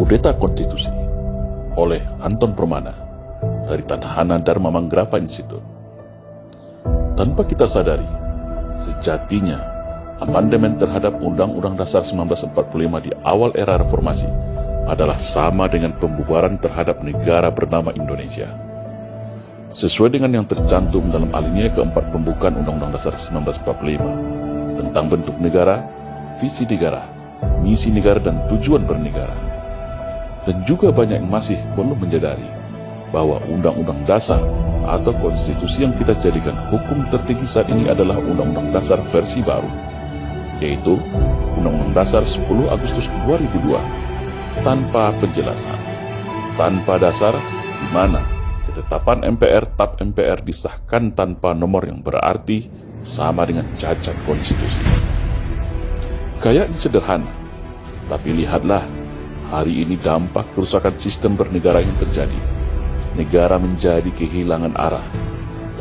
Kudeta Konstitusi oleh Anton Permana dari Tanhana Dharma Manggrapa Institute. Tanpa kita sadari, sejatinya amandemen terhadap Undang-Undang Dasar 1945 di awal era reformasi adalah sama dengan pembubaran terhadap negara bernama Indonesia. Sesuai dengan yang tercantum dalam alinea keempat pembukaan Undang-Undang Dasar 1945 tentang bentuk negara, visi negara, misi negara, dan tujuan bernegara. Dan juga banyak yang masih belum menyadari bahwa Undang-Undang Dasar atau konstitusi yang kita jadikan hukum tertinggi saat ini adalah Undang-Undang Dasar versi baru, yaitu Undang-Undang Dasar 10 Agustus 2002, tanpa penjelasan, tanpa dasar, di mana ketetapan MPR TAP MPR disahkan tanpa nomor yang berarti sama dengan cacat konstitusi. Kayaknya sederhana, tapi lihatlah hari ini dampak kerusakan sistem bernegara yang terjadi. Negara menjadi kehilangan arah.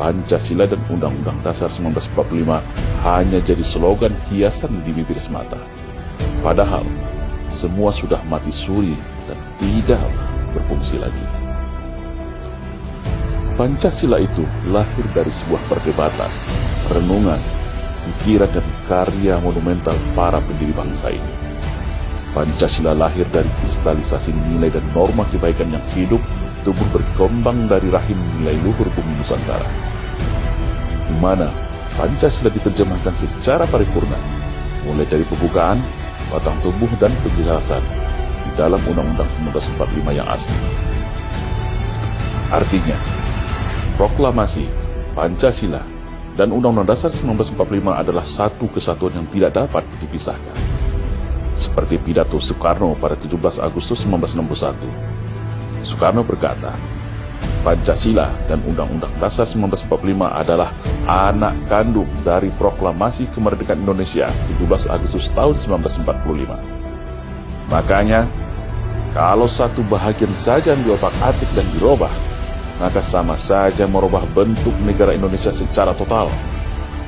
Pancasila dan Undang-Undang Dasar 1945 hanya jadi slogan hiasan di bibir semata. Padahal semua sudah mati suri dan tidak berfungsi lagi. Pancasila itu lahir dari sebuah perdebatan, renungan, pikiran, dan karya monumental para pendiri bangsa ini. Pancasila lahir dari kristalisasi nilai dan norma kebaikan yang hidup tumbuh berkembang dari rahim nilai luhur bumi Nusantara, di mana Pancasila diterjemahkan secara paripurna, mulai dari pembukaan, batang tubuh, dan penjelasan di dalam Undang-Undang 1945 yang asli. Artinya, proklamasi, Pancasila, dan Undang-Undang Dasar 1945 adalah satu kesatuan yang tidak dapat dipisahkan. Seperti pidato Soekarno pada 17 Agustus 1961. Soekarno berkata, Pancasila dan Undang-Undang Dasar 1945 adalah anak kandung dari proklamasi kemerdekaan Indonesia 17 Agustus tahun 1945. Makanya, kalau satu bahagian saja yang diotak-atik dan dirubah, maka sama saja merubah bentuk negara Indonesia secara total.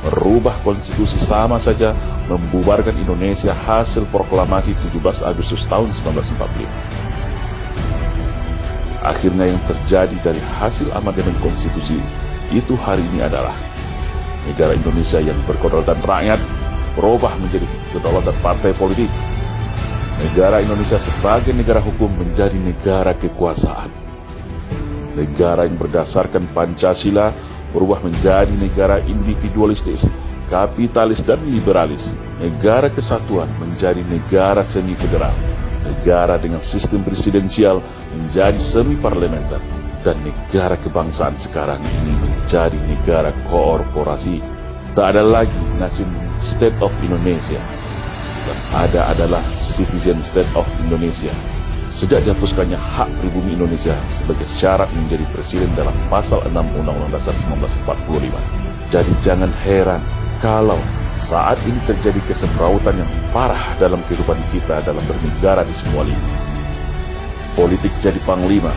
Merubah konstitusi sama saja membubarkan Indonesia hasil proklamasi 17 Agustus tahun 1945. Akhirnya yang terjadi dari hasil amandemen konstitusi itu hari ini adalah negara Indonesia yang berkedaulatan rakyat berubah menjadi kedaulatan partai politik. Negara Indonesia sebagai negara hukum menjadi negara kekuasaan. Negara yang berdasarkan Pancasila berubah menjadi negara individualistis, kapitalis, dan liberalis. Negara kesatuan menjadi negara semi-federal. Negara dengan sistem presidensial menjadi semi-parlementer. Dan negara kebangsaan sekarang ini menjadi negara korporasi. Tak ada lagi Nation State of Indonesia, dan ada adalah Citizen State of Indonesia. Sejak dihapuskannya hak pribumi Indonesia sebagai syarat menjadi presiden dalam pasal 6 Undang-Undang Dasar 1945. Jadi jangan heran kalau saat ini terjadi kesemrautan yang parah dalam kehidupan kita dalam bernegara di semua lini. Politik jadi panglima,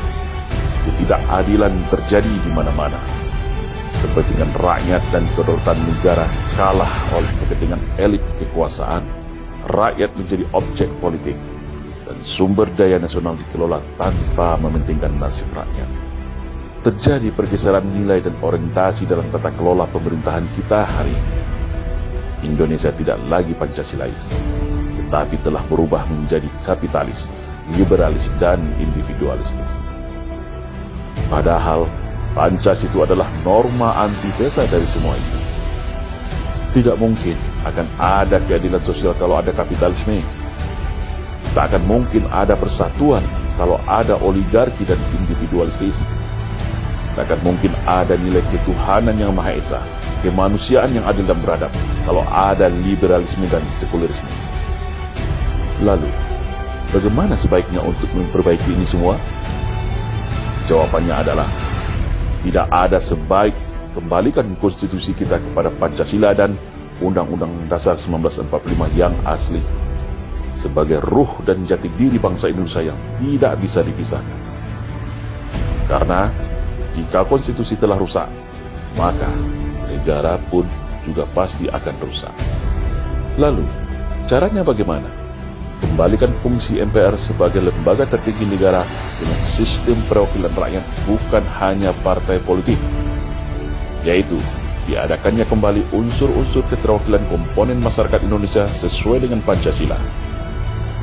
ketidakadilan terjadi di mana-mana. Kepentingan rakyat dan kedaulatan negara kalah oleh kepentingan elit kekuasaan. Rakyat menjadi objek politik, dan sumber daya nasional dikelola tanpa mementingkan nasib rakyat. Terjadi pergeseran nilai dan orientasi dalam tata kelola pemerintahan kita hari ini. Indonesia tidak lagi Pancasilais, tetapi telah berubah menjadi kapitalis, liberalis, dan individualistis. Padahal Pancasila itu adalah norma antitesa dari semua itu. Tidak mungkin akan ada keadilan sosial kalau ada kapitalisme. Tak akan mungkin ada persatuan kalau ada oligarki dan individualistis. Tak akan mungkin ada nilai ketuhanan yang Maha Esa, kemanusiaan yang adil dan beradab, kalau ada liberalisme dan sekulerisme. Lalu, bagaimana sebaiknya untuk memperbaiki ini semua? Jawabannya adalah, tidak ada sebaik kembalikan konstitusi kita kepada Pancasila dan Undang-Undang Dasar 1945 yang asli, sebagai ruh dan jati diri bangsa Indonesia yang tidak bisa dipisahkan. Karena jika konstitusi telah rusak, maka negara pun juga pasti akan rusak. Lalu, caranya bagaimana? Kembalikan fungsi MPR sebagai lembaga tertinggi negara dengan sistem perwakilan rakyat, bukan hanya partai politik, yaitu diadakannya kembali unsur-unsur keterwakilan komponen masyarakat Indonesia sesuai dengan Pancasila,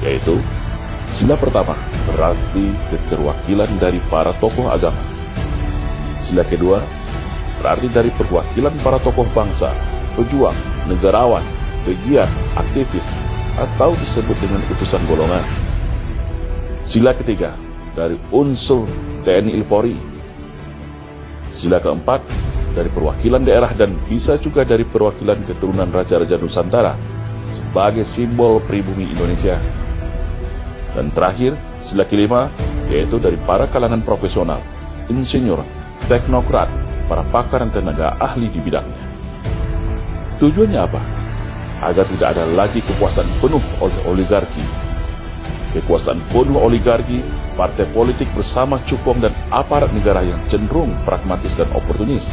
yaitu sila pertama berarti keterwakilan dari para tokoh agama, sila kedua berarti dari perwakilan para tokoh bangsa, pejuang, negarawan, pegiat, aktivis, atau disebut dengan utusan golongan. Sila ketiga dari unsur TNI Polri. Sila keempat dari perwakilan daerah dan bisa juga dari perwakilan keturunan Raja-Raja Nusantara sebagai simbol pribumi Indonesia. Dan terakhir, sila kelima yaitu dari para kalangan profesional, insinyur, teknokrat, para pakar dan tenaga ahli di bidangnya. Tujuannya apa? Agar tidak ada lagi kekuasaan penuh oleh oligarki. Kekuasaan penuh oligarki, partai politik bersama cukong dan aparat negara yang cenderung pragmatis dan oportunis,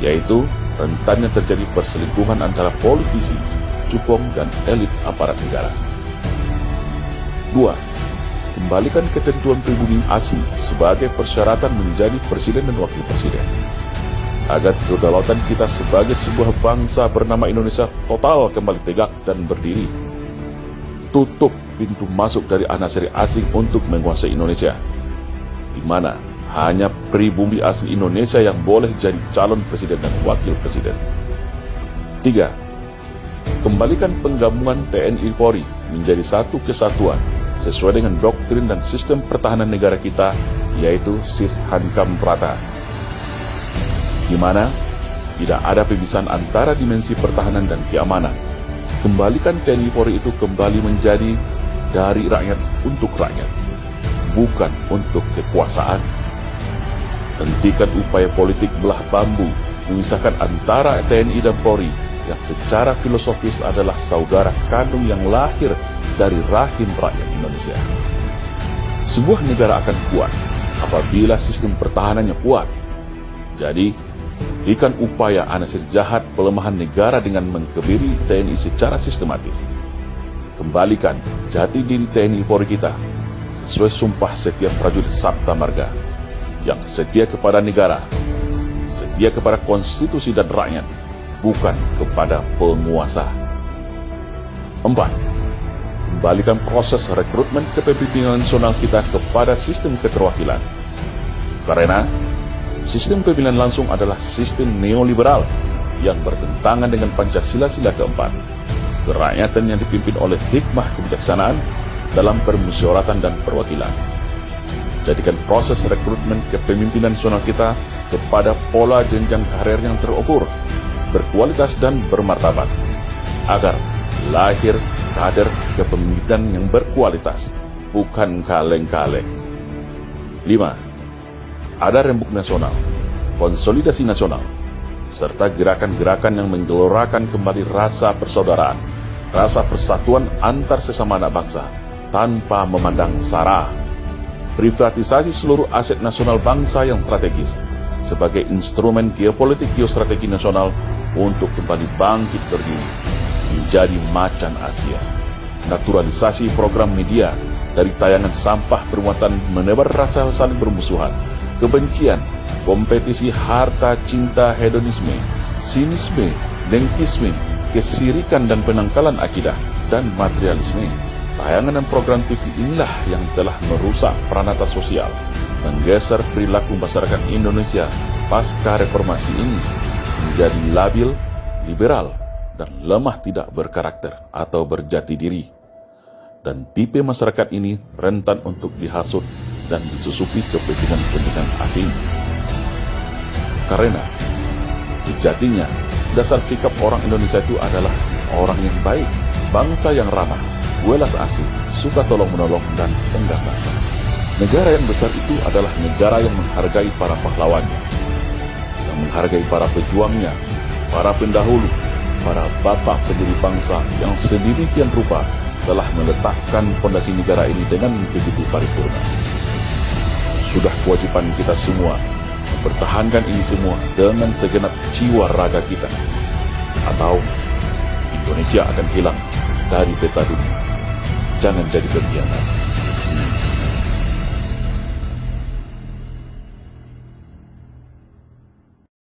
yaitu rentannya terjadi perselingkuhan antara politisi, cukong, dan elit aparat negara. 2. Kembalikan ketentuan pribumi asli sebagai persyaratan menjadi presiden dan wakil presiden, agar kedaulatan kita sebagai sebuah bangsa bernama Indonesia total kembali tegak dan berdiri. Tutup pintu masuk dari anasir asing untuk menguasai Indonesia, di mana hanya pribumi asli Indonesia yang boleh jadi calon presiden dan wakil presiden. 3. Kembalikan penggabungan TNI Polri menjadi satu kesatuan sesuai dengan doktrin dan sistem pertahanan negara kita, yaitu Sis Hankam Prata, di mana tidak ada pemisahan antara dimensi pertahanan dan keamanan. Kembalikan TNI Polri itu kembali menjadi dari rakyat untuk rakyat, bukan untuk kekuasaan. Hentikan upaya politik belah bambu memisahkan antara TNI dan Polri yang secara filosofis adalah saudara kandung yang lahir dari rahim rakyat Indonesia. Sebuah negara akan kuat apabila sistem pertahanannya kuat. Jadi, hentikan upaya anasir jahat pelemahan negara dengan mengkebiri TNI secara sistematis. Kembalikan jati diri TNI Polri kita sesuai sumpah setiap prajurit Sabta Marga yang setia kepada negara, setia kepada konstitusi dan rakyat, bukan kepada penguasa. 4. Kembalikan proses rekrutmen kepemimpinan nasional kita kepada sistem keterwakilan. Karena sistem pemilihan langsung adalah sistem neoliberal yang bertentangan dengan Pancasila sila keempat, kerakyatan yang dipimpin oleh hikmah kebijaksanaan dalam permusyawaratan dan perwakilan. Jadikan proses rekrutmen kepemimpinan nasional kita kepada pola jenjang karir yang terukur, berkualitas dan bermartabat, agar lahir kader kepemimpinan yang berkualitas, bukan kaleng-kaleng. 5. Ada rembuk nasional, konsolidasi nasional, serta gerakan-gerakan yang menggelorakan kembali rasa persaudaraan, rasa persatuan antar sesama anak bangsa, tanpa memandang sara. Privatisasi seluruh aset nasional bangsa yang strategis sebagai instrumen geopolitik geostrategi nasional untuk kembali bangkit berdiri menjadi macan Asia. Naturalisasi program media dari tayangan sampah bermuatan menebar rasa saling bermusuhan, kebencian, kompetisi harta, cinta, hedonisme, sinisme, dengkisme, kesirikan dan penangkalan akidah, dan materialisme. Tayangan dan program TV inilah yang telah merusak pranata sosial, menggeser perilaku masyarakat Indonesia pasca reformasi ini menjadi labil, liberal, dan lemah tidak berkarakter atau berjati diri. Dan tipe masyarakat ini rentan untuk dihasut dan disusupi kepentingan-kepentingan asing. Karena sejatinya dasar sikap orang Indonesia itu adalah orang yang baik, bangsa yang ramah, welas asih, suka tolong-menolong, dan enggak basa. Negara yang besar itu adalah negara yang menghargai para pahlawannya, yang menghargai para pejuangnya, para pendahulu, para bapak pendiri bangsa yang sedemikian rupa telah meletakkan fondasi negara ini dengan begitu paripurna. Sudah kewajiban kita semua mempertahankan ini semua dengan segenap jiwa raga kita, atau Indonesia akan hilang dari peta dunia. jangan jadi pengkhianat.